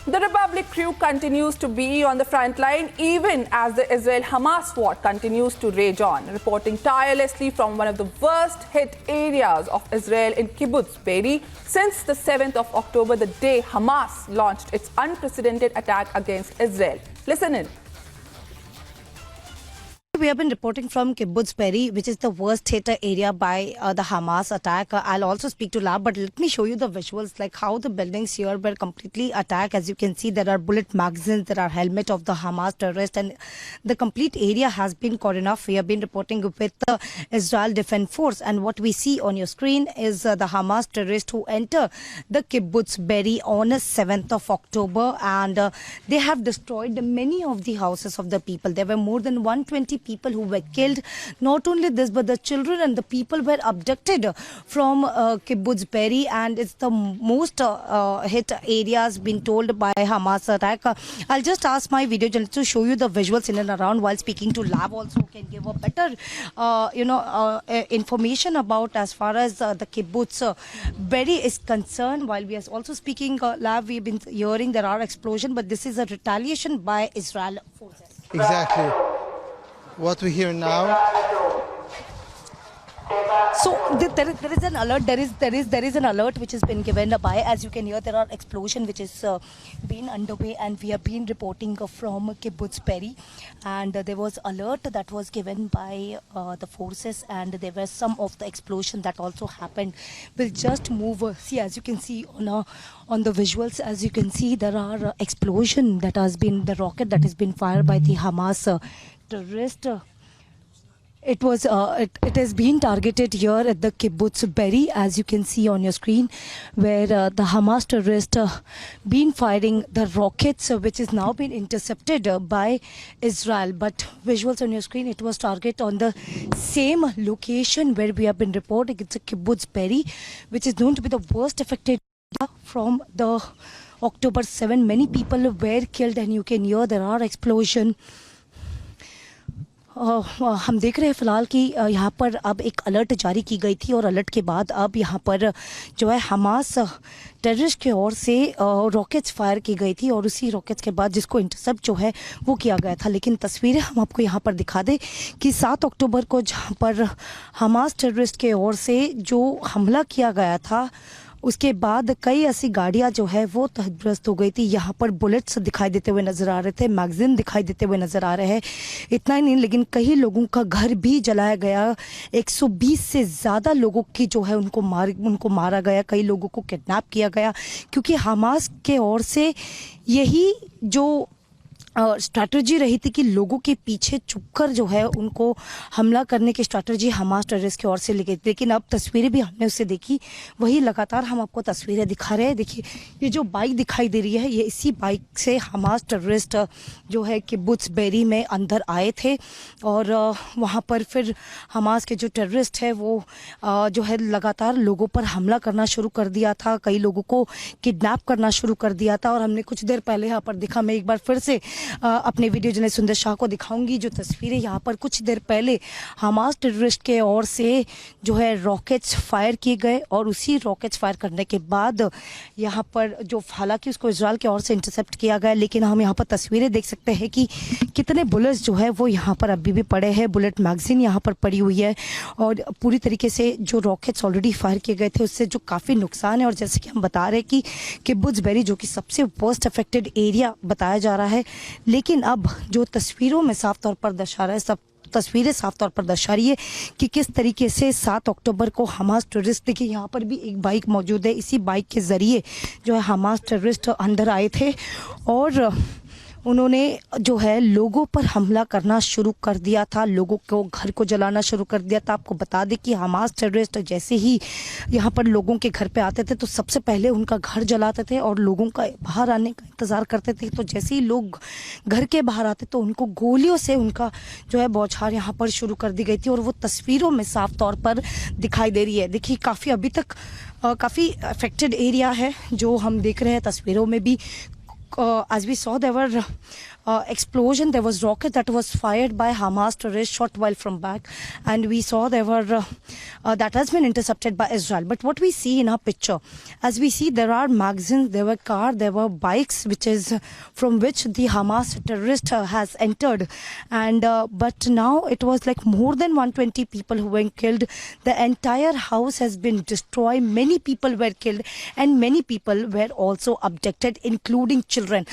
The Republic crew continues to be on the front line even as the Israel-Hamas war continues to rage on. Reporting tirelessly from one of the worst hit areas of Israel in Kibbutz Be'eri since the 7th of October, the day Hamas launched its unprecedented attack against Israel. Listen in. We have been reporting from Kibbutz Be'eri, which is the worst hit area by the Hamas attack. I'll also speak to Lab, but let me show you the visuals, like how the buildings here were completely attacked. As you can see, there are bullet magazines, there are helmet of the Hamas terrorist, and the complete area has been cordoned off. We have been reporting with the Israel Defense Force, and what we see on your screen is the Hamas terrorists who enter the Kibbutz Be'eri on 7th of October, and they have destroyed many of the houses of the people. There were more than 120 people who were killed. Not only this, but the children and the people were abducted from Kibbutz Be'eri, and it's the most hit areas been told by Hamas attack. I'll just ask my video journalist to show you the visuals in and around while speaking to Lab, also can give a better information about as far as the Kibbutz Be'eri is concerned. While we are also speaking, Lab, we've been hearing there are explosions, but this is a retaliation by Israel forces. Exactly. What we hear now. So there is an alert. There is an alert which has been given by, as you can hear, there are explosion which is been underway, and we have been reporting from Kibbutz Be'eri, and there was alert that was given by the forces, and there were some of the explosion that also happened. We'll just move. See, as you can see on the visuals, as you can see, there are explosion that has been the rocket that has been fired by the Hamas terrorist. It has been targeted here at the Kibbutz Be'eri, as you can see on your screen, where the Hamas terrorists been firing the rockets, which is now been intercepted by Israel. But visuals on your screen, it was target on the same location where we have been reporting. It's a Kibbutz Be'eri, which is known to be the worst affected from the October 7. Many people were killed, and you can hear there are explosion. हम देख रहे हैं फ़िलहाल कि यहाँ पर अब एक अलर्ट जारी की गई थी, और अलर्ट के बाद अब यहाँ पर जो है हमास टेररिस्ट की ओर से रॉकेट्स फायर की गई थी, और उसी रॉकेट्स के बाद जिसको इंटरसेप्ट जो है वो किया गया था. लेकिन तस्वीरें हम आपको यहाँ पर दिखा दें कि 7 अक्टूबर को जहाँ पर हमास टेररिस्ट के ओर से जो हमला किया गया था, उसके बाद कई ऐसी गाड़ियां जो है वो तहस-नहस हो गई थी. यहाँ पर बुलेट्स दिखाई देते हुए नजर आ रहे थे, मैगजीन दिखाई देते हुए नजर आ रहे हैं. इतना ही नहीं, लेकिन कई लोगों का घर भी जलाया गया. 120 से ज़्यादा लोगों की जो है उनको मारा गया. कई लोगों को किडनैप किया गया, क्योंकि हमास के ओर से यही जो स्ट्रैटेजी रही थी कि लोगों के पीछे छुपकर जो है उनको हमला करने की स्ट्रैटेजी हमास टेररिस्ट की ओर से ली गई. लेकिन अब तस्वीरें भी हमने उससे देखी, वही लगातार हम आपको तस्वीरें दिखा रहे हैं. देखिए, ये जो बाइक दिखाई दे रही है, ये इसी बाइक से हमास टेररिस्ट जो है किब्बुत्ज बेरी में अंदर आए थे, और वहाँ पर फिर हमास के जो टेररिस्ट है वो जो है लगातार लोगों पर हमला करना शुरू कर दिया था, कई लोगों को किडनैप करना शुरू कर दिया था. और हमने कुछ देर पहले यहाँ पर दिखा, मैं एक बार फिर से अपने वीडियो जर्नलिस्ट सुंदर शाह को दिखाऊंगी जो तस्वीरें यहाँ पर कुछ देर पहले हमास टेररिस्ट के ओर से जो है रॉकेट्स फायर किए गए, और उसी रॉकेट्स फायर करने के बाद यहाँ पर जो हालांकि उसको इजराइल की ओर से इंटरसेप्ट किया गया, लेकिन हम यहाँ पर तस्वीरें देख सकते हैं कि कितने बुलेट्स जो है वो यहाँ पर अभी भी पड़े हैं. बुलेट मैगजीन यहाँ पर पड़ी हुई है, और पूरी तरीके से जो रॉकेट्स ऑलरेडी फायर किए गए थे उससे जो काफ़ी नुकसान है. और जैसे कि हम बता रहे हैं कि किब्बुत्ज बेरी जो कि सबसे वर्स्ट अफेक्टेड एरिया बताया जा रहा है, लेकिन अब जो तस्वीरों में साफ तौर पर दर्शा रहा है, सब तस्वीरें साफ तौर पर दर्शा रही है कि किस तरीके से 7 अक्टूबर को हमास टेररिस्ट, देखिए यहाँ पर भी एक बाइक मौजूद है, इसी बाइक के ज़रिए जो है हमास टेररिस्ट अंदर आए थे और उन्होंने जो है लोगों पर हमला करना शुरू कर दिया था, लोगों को घर को जलाना शुरू कर दिया था. आपको बता दें कि हमास टेररिस्ट जैसे ही यहाँ पर लोगों के घर पे आते थे तो सबसे पहले उनका घर जलाते थे और लोगों का बाहर आने का इंतज़ार करते थे. तो जैसे ही लोग घर के बाहर आते तो उनको गोलियों से उनका जो है बौछार यहाँ पर शुरू कर दी गई थी, और वो तस्वीरों में साफ तौर पर दिखाई दे रही है. देखिए, काफ़ी अभी तक काफ़ी अफेक्टेड एरिया है जो हम देख रहे हैं तस्वीरों में भी. As we saw, there were explosion. There was rocket that was fired by Hamas terrorists, shot while from back, and we saw there were that has been intercepted by Israel. But what we see in our picture, as we see, there are magazines, there were cars, there were bikes, which is from which the Hamas terrorist has entered, and but now it was like more than 120 people who were killed. The entire house has been destroyed. Many people were killed, and many people were also abducted, including children.